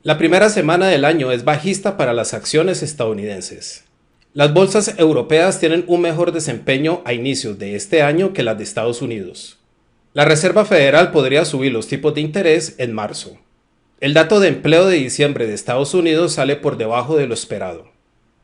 La primera semana del año es bajista para las acciones estadounidenses. Las bolsas europeas tienen un mejor desempeño a inicios de este año que las de Estados Unidos. La Reserva Federal podría subir los tipos de interés en marzo. El dato de empleo de diciembre de Estados Unidos sale por debajo de lo esperado.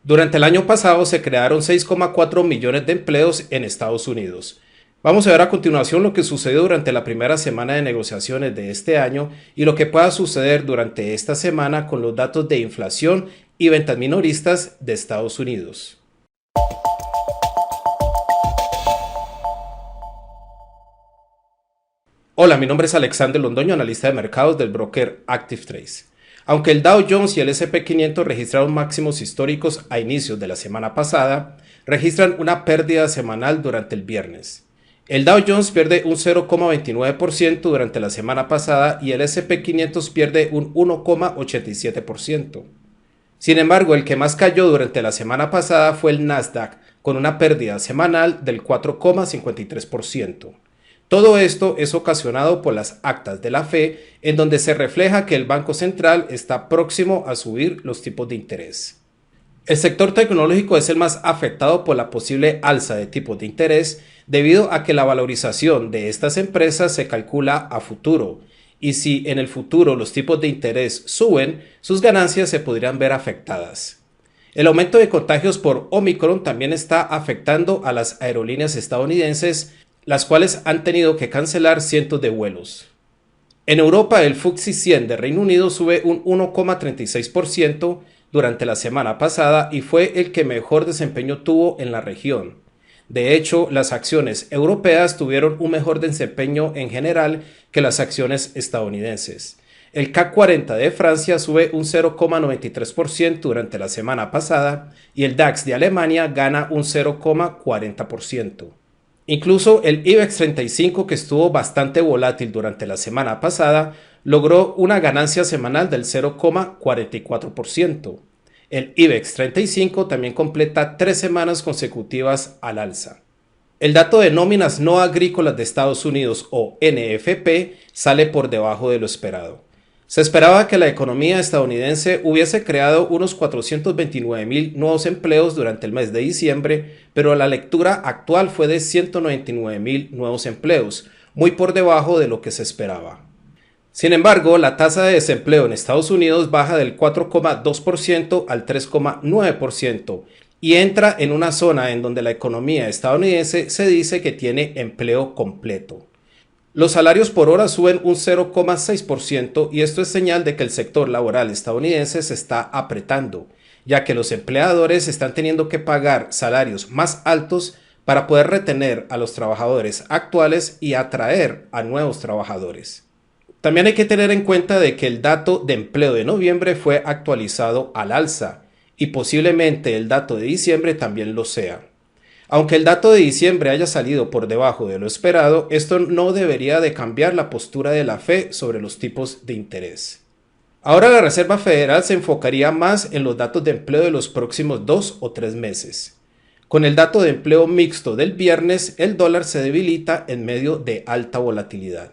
Durante el año pasado se crearon 6,4 millones de empleos en Estados Unidos. Vamos a ver a continuación lo que sucedió durante la primera semana de negociaciones de este año y lo que pueda suceder durante esta semana con los datos de inflación y ventas minoristas de Estados Unidos. Hola, mi nombre es Alexander Londoño, analista de mercados del broker ActiveTrade. Aunque el Dow Jones y el S&P 500 registraron máximos históricos a inicios de la semana pasada, registran una pérdida semanal durante el viernes. El Dow Jones pierde un 0,29% durante la semana pasada y el S&P 500 pierde un 1,87%. Sin embargo, el que más cayó durante la semana pasada fue el Nasdaq, con una pérdida semanal del 4,53%. Todo esto es ocasionado por las actas de la FED, en donde se refleja que el Banco Central está próximo a subir los tipos de interés. El sector tecnológico es el más afectado por la posible alza de tipos de interés debido a que la valorización de estas empresas se calcula a futuro y si en el futuro los tipos de interés suben, sus ganancias se podrían ver afectadas. El aumento de contagios por Omicron también está afectando a las aerolíneas estadounidenses, las cuales han tenido que cancelar cientos de vuelos. En Europa, el FTSE 100 de Reino Unido sube un 1,36% durante la semana pasada y fue el que mejor desempeño tuvo en la región. De hecho, las acciones europeas tuvieron un mejor desempeño en general que las acciones estadounidenses. El CAC 40 de Francia sube un 0,93% durante la semana pasada y el DAX de Alemania gana un 0,40%. Incluso el IBEX 35, que estuvo bastante volátil durante la semana pasada, logró una ganancia semanal del 0,44%. El IBEX 35 también completa 3 semanas consecutivas al alza. El dato de nóminas no agrícolas de Estados Unidos o NFP sale por debajo de lo esperado. Se esperaba que la economía estadounidense hubiese creado unos 429,000 nuevos empleos durante el mes de diciembre, pero la lectura actual fue de 199,000 nuevos empleos, muy por debajo de lo que se esperaba. Sin embargo, la tasa de desempleo en Estados Unidos baja del 4,2% al 3,9% y entra en una zona en donde la economía estadounidense se dice que tiene empleo completo. Los salarios por hora suben un 0,6% y esto es señal de que el sector laboral estadounidense se está apretando, ya que los empleadores están teniendo que pagar salarios más altos para poder retener a los trabajadores actuales y atraer a nuevos trabajadores. También hay que tener en cuenta de que el dato de empleo de noviembre fue actualizado al alza y posiblemente el dato de diciembre también lo sea. Aunque el dato de diciembre haya salido por debajo de lo esperado, esto no debería de cambiar la postura de la FED sobre los tipos de interés. Ahora la Reserva Federal se enfocaría más en los datos de empleo de los próximos 2 o 3 meses. Con el dato de empleo mixto del viernes, el dólar se debilita en medio de alta volatilidad.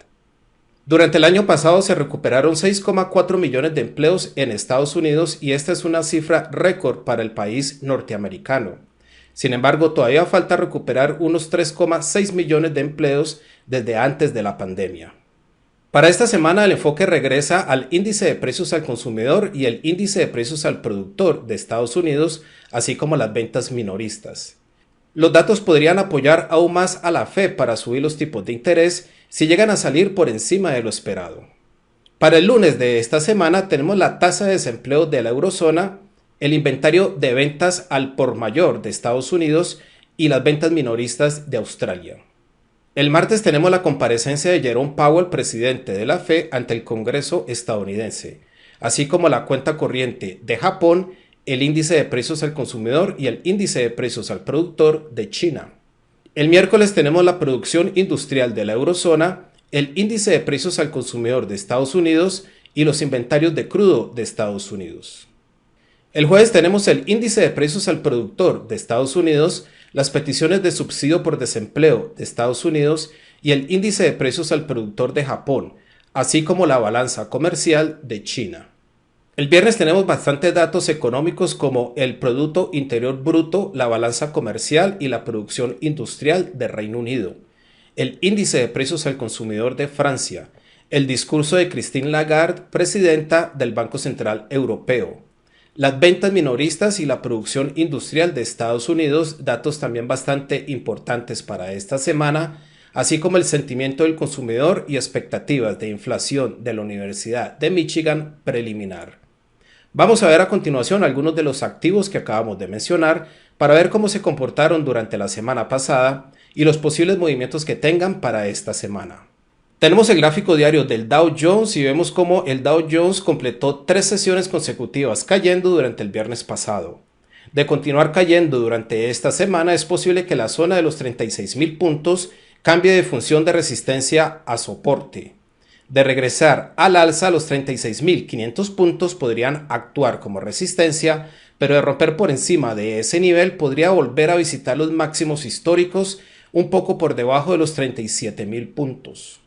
Durante el año pasado se recuperaron 6,4 millones de empleos en Estados Unidos y esta es una cifra récord para el país norteamericano. Sin embargo, todavía falta recuperar unos 3,6 millones de empleos desde antes de la pandemia. Para esta semana el enfoque regresa al índice de precios al consumidor y el índice de precios al productor de Estados Unidos, así como las ventas minoristas. Los datos podrían apoyar aún más a la FED para subir los tipos de interés si llegan a salir por encima de lo esperado. Para el lunes de esta semana tenemos la tasa de desempleo de la eurozona, el inventario de ventas al por mayor de Estados Unidos y las ventas minoristas de Australia. El martes tenemos la comparecencia de Jerome Powell, presidente de la FED, ante el Congreso estadounidense, así como la cuenta corriente de Japón, el índice de precios al consumidor y el índice de precios al productor de China. El miércoles tenemos la producción industrial de la eurozona, el índice de precios al consumidor de Estados Unidos y los inventarios de crudo de Estados Unidos. El jueves tenemos el índice de precios al productor de Estados Unidos, las peticiones de subsidio por desempleo de Estados Unidos y el índice de precios al productor de Japón, así como la balanza comercial de China. El viernes tenemos bastantes datos económicos como el Producto Interior Bruto, la balanza comercial y la producción industrial de Reino Unido, el índice de precios al consumidor de Francia, el discurso de Christine Lagarde, presidenta del Banco Central Europeo, las ventas minoristas y la producción industrial de Estados Unidos, datos también bastante importantes para esta semana, así como el sentimiento del consumidor y expectativas de inflación de la Universidad de Michigan preliminar. Vamos a ver a continuación algunos de los activos que acabamos de mencionar para ver cómo se comportaron durante la semana pasada y los posibles movimientos que tengan para esta semana. Tenemos el gráfico diario del Dow Jones y vemos cómo el Dow Jones completó 3 sesiones consecutivas cayendo durante el viernes pasado. De continuar cayendo durante esta semana, es posible que la zona de los 36.000 puntos cambie de función de resistencia a soporte. De regresar al alza, los 36.500 puntos podrían actuar como resistencia, pero de romper por encima de ese nivel podría volver a visitar los máximos históricos un poco por debajo de los 37.000 puntos.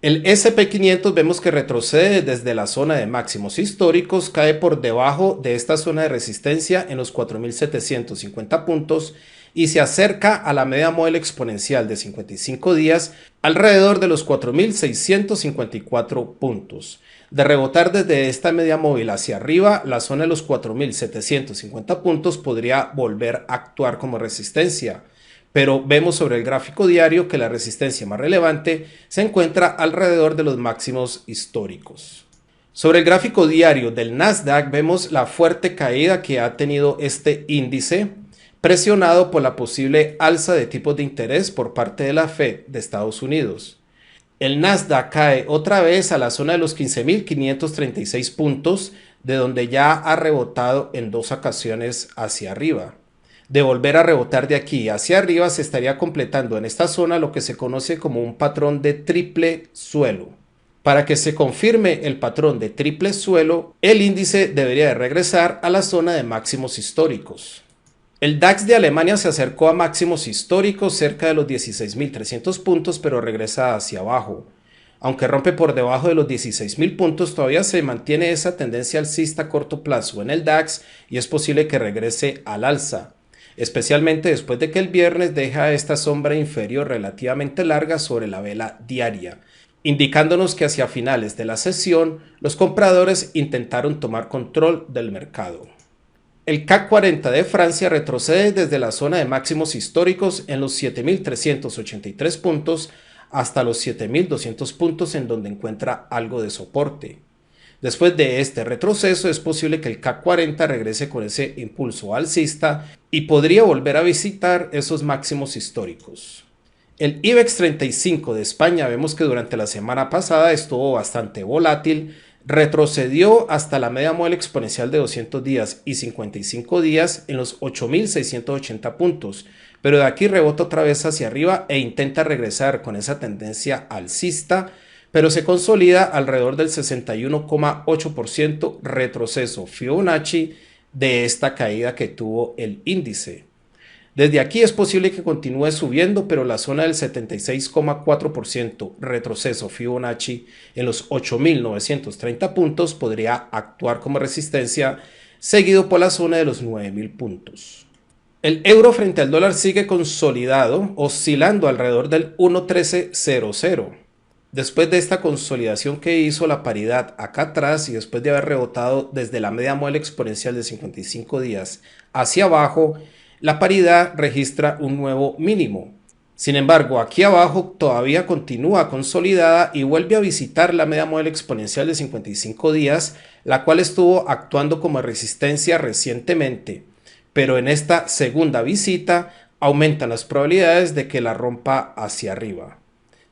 El S&P 500 vemos que retrocede desde la zona de máximos históricos, cae por debajo de esta zona de resistencia en los 4.750 puntos y se acerca a la media móvil exponencial de 55 días alrededor de los 4.654 puntos. De rebotar desde esta media móvil hacia arriba, la zona de los 4.750 puntos podría volver a actuar como resistencia. Pero vemos sobre el gráfico diario que la resistencia más relevante se encuentra alrededor de los máximos históricos. Sobre el gráfico diario del Nasdaq vemos la fuerte caída que ha tenido este índice, presionado por la posible alza de tipos de interés por parte de la Fed de Estados Unidos. El Nasdaq cae otra vez a la zona de los 15.536 puntos, de donde ya ha rebotado en 2 ocasiones hacia arriba. De volver a rebotar de aquí hacia arriba, se estaría completando en esta zona lo que se conoce como un patrón de triple suelo. Para que se confirme el patrón de triple suelo, el índice debería de regresar a la zona de máximos históricos. El DAX de Alemania se acercó a máximos históricos cerca de los 16.300 puntos, pero regresa hacia abajo. Aunque rompe por debajo de los 16.000 puntos, todavía se mantiene esa tendencia alcista a corto plazo en el DAX y es posible que regrese al alza, especialmente después de que el viernes deja esta sombra inferior relativamente larga sobre la vela diaria, indicándonos que hacia finales de la sesión los compradores intentaron tomar control del mercado. El CAC 40 de Francia retrocede desde la zona de máximos históricos en los 7.383 puntos hasta los 7.200 puntos, en donde encuentra algo de soporte. Después de este retroceso es posible que el CAC 40 regrese con ese impulso alcista y podría volver a visitar esos máximos históricos. El IBEX 35 de España vemos que durante la semana pasada estuvo bastante volátil, retrocedió hasta la media móvil exponencial de 200 días y 55 días en los 8.680 puntos, pero de aquí rebota otra vez hacia arriba e intenta regresar con esa tendencia alcista, pero se consolida alrededor del 61,8% retroceso Fibonacci de esta caída que tuvo el índice. Desde aquí es posible que continúe subiendo, pero la zona del 76,4% retroceso Fibonacci en los 8.930 puntos podría actuar como resistencia, seguido por la zona de los 9.000 puntos. El euro frente al dólar sigue consolidado, oscilando alrededor del 1.1300. Después de esta consolidación que hizo la paridad acá atrás y después de haber rebotado desde la media móvil exponencial de 55 días hacia abajo, la paridad registra un nuevo mínimo. Sin embargo, aquí abajo todavía continúa consolidada y vuelve a visitar la media móvil exponencial de 55 días, la cual estuvo actuando como resistencia recientemente, pero en esta segunda visita aumentan las probabilidades de que la rompa hacia arriba.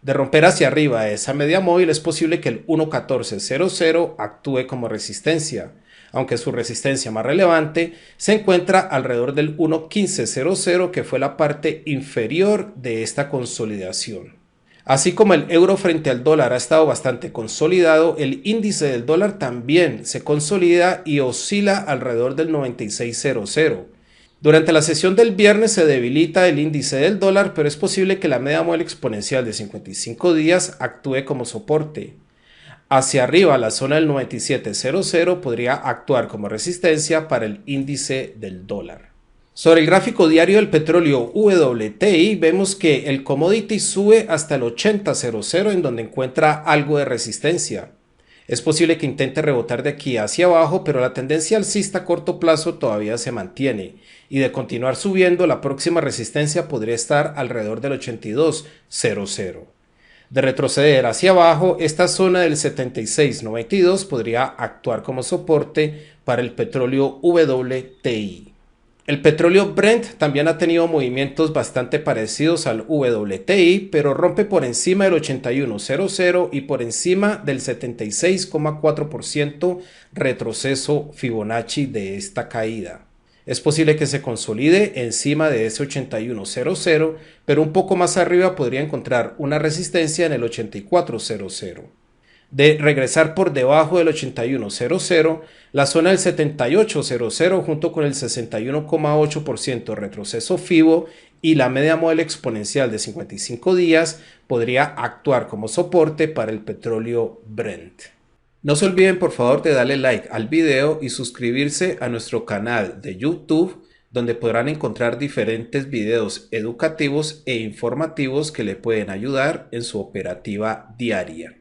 De romper hacia arriba esa media móvil es posible que el 1.1400 actúe como resistencia, aunque su resistencia más relevante se encuentra alrededor del 1.1500, que fue la parte inferior de esta consolidación. Así como el euro frente al dólar ha estado bastante consolidado, el índice del dólar también se consolida y oscila alrededor del 9600. Durante la sesión del viernes se debilita el índice del dólar, pero es posible que la media móvil exponencial de 55 días actúe como soporte. Hacia arriba, la zona del 97.00 podría actuar como resistencia para el índice del dólar. Sobre el gráfico diario del petróleo WTI vemos que el commodity sube hasta el 80.00 en donde encuentra algo de resistencia. Es posible que intente rebotar de aquí hacia abajo, pero la tendencia alcista a corto plazo todavía se mantiene y de continuar subiendo la próxima resistencia podría estar alrededor del 82.00. De retroceder hacia abajo, esta zona del 76.92 podría actuar como soporte para el petróleo WTI. El petróleo Brent también ha tenido movimientos bastante parecidos al WTI, pero rompe por encima del 81.00 y por encima del 76,4% retroceso Fibonacci de esta caída. Es posible que se consolide encima de ese 81.00, pero un poco más arriba podría encontrar una resistencia en el 84.00. De regresar por debajo del 81.00, la zona del 78.00 junto con el 61,8% retroceso FIBO y la media móvil exponencial de 55 días podría actuar como soporte para el petróleo Brent. No se olviden por favor de darle like al video y suscribirse a nuestro canal de YouTube, donde podrán encontrar diferentes videos educativos e informativos que le pueden ayudar en su operativa diaria.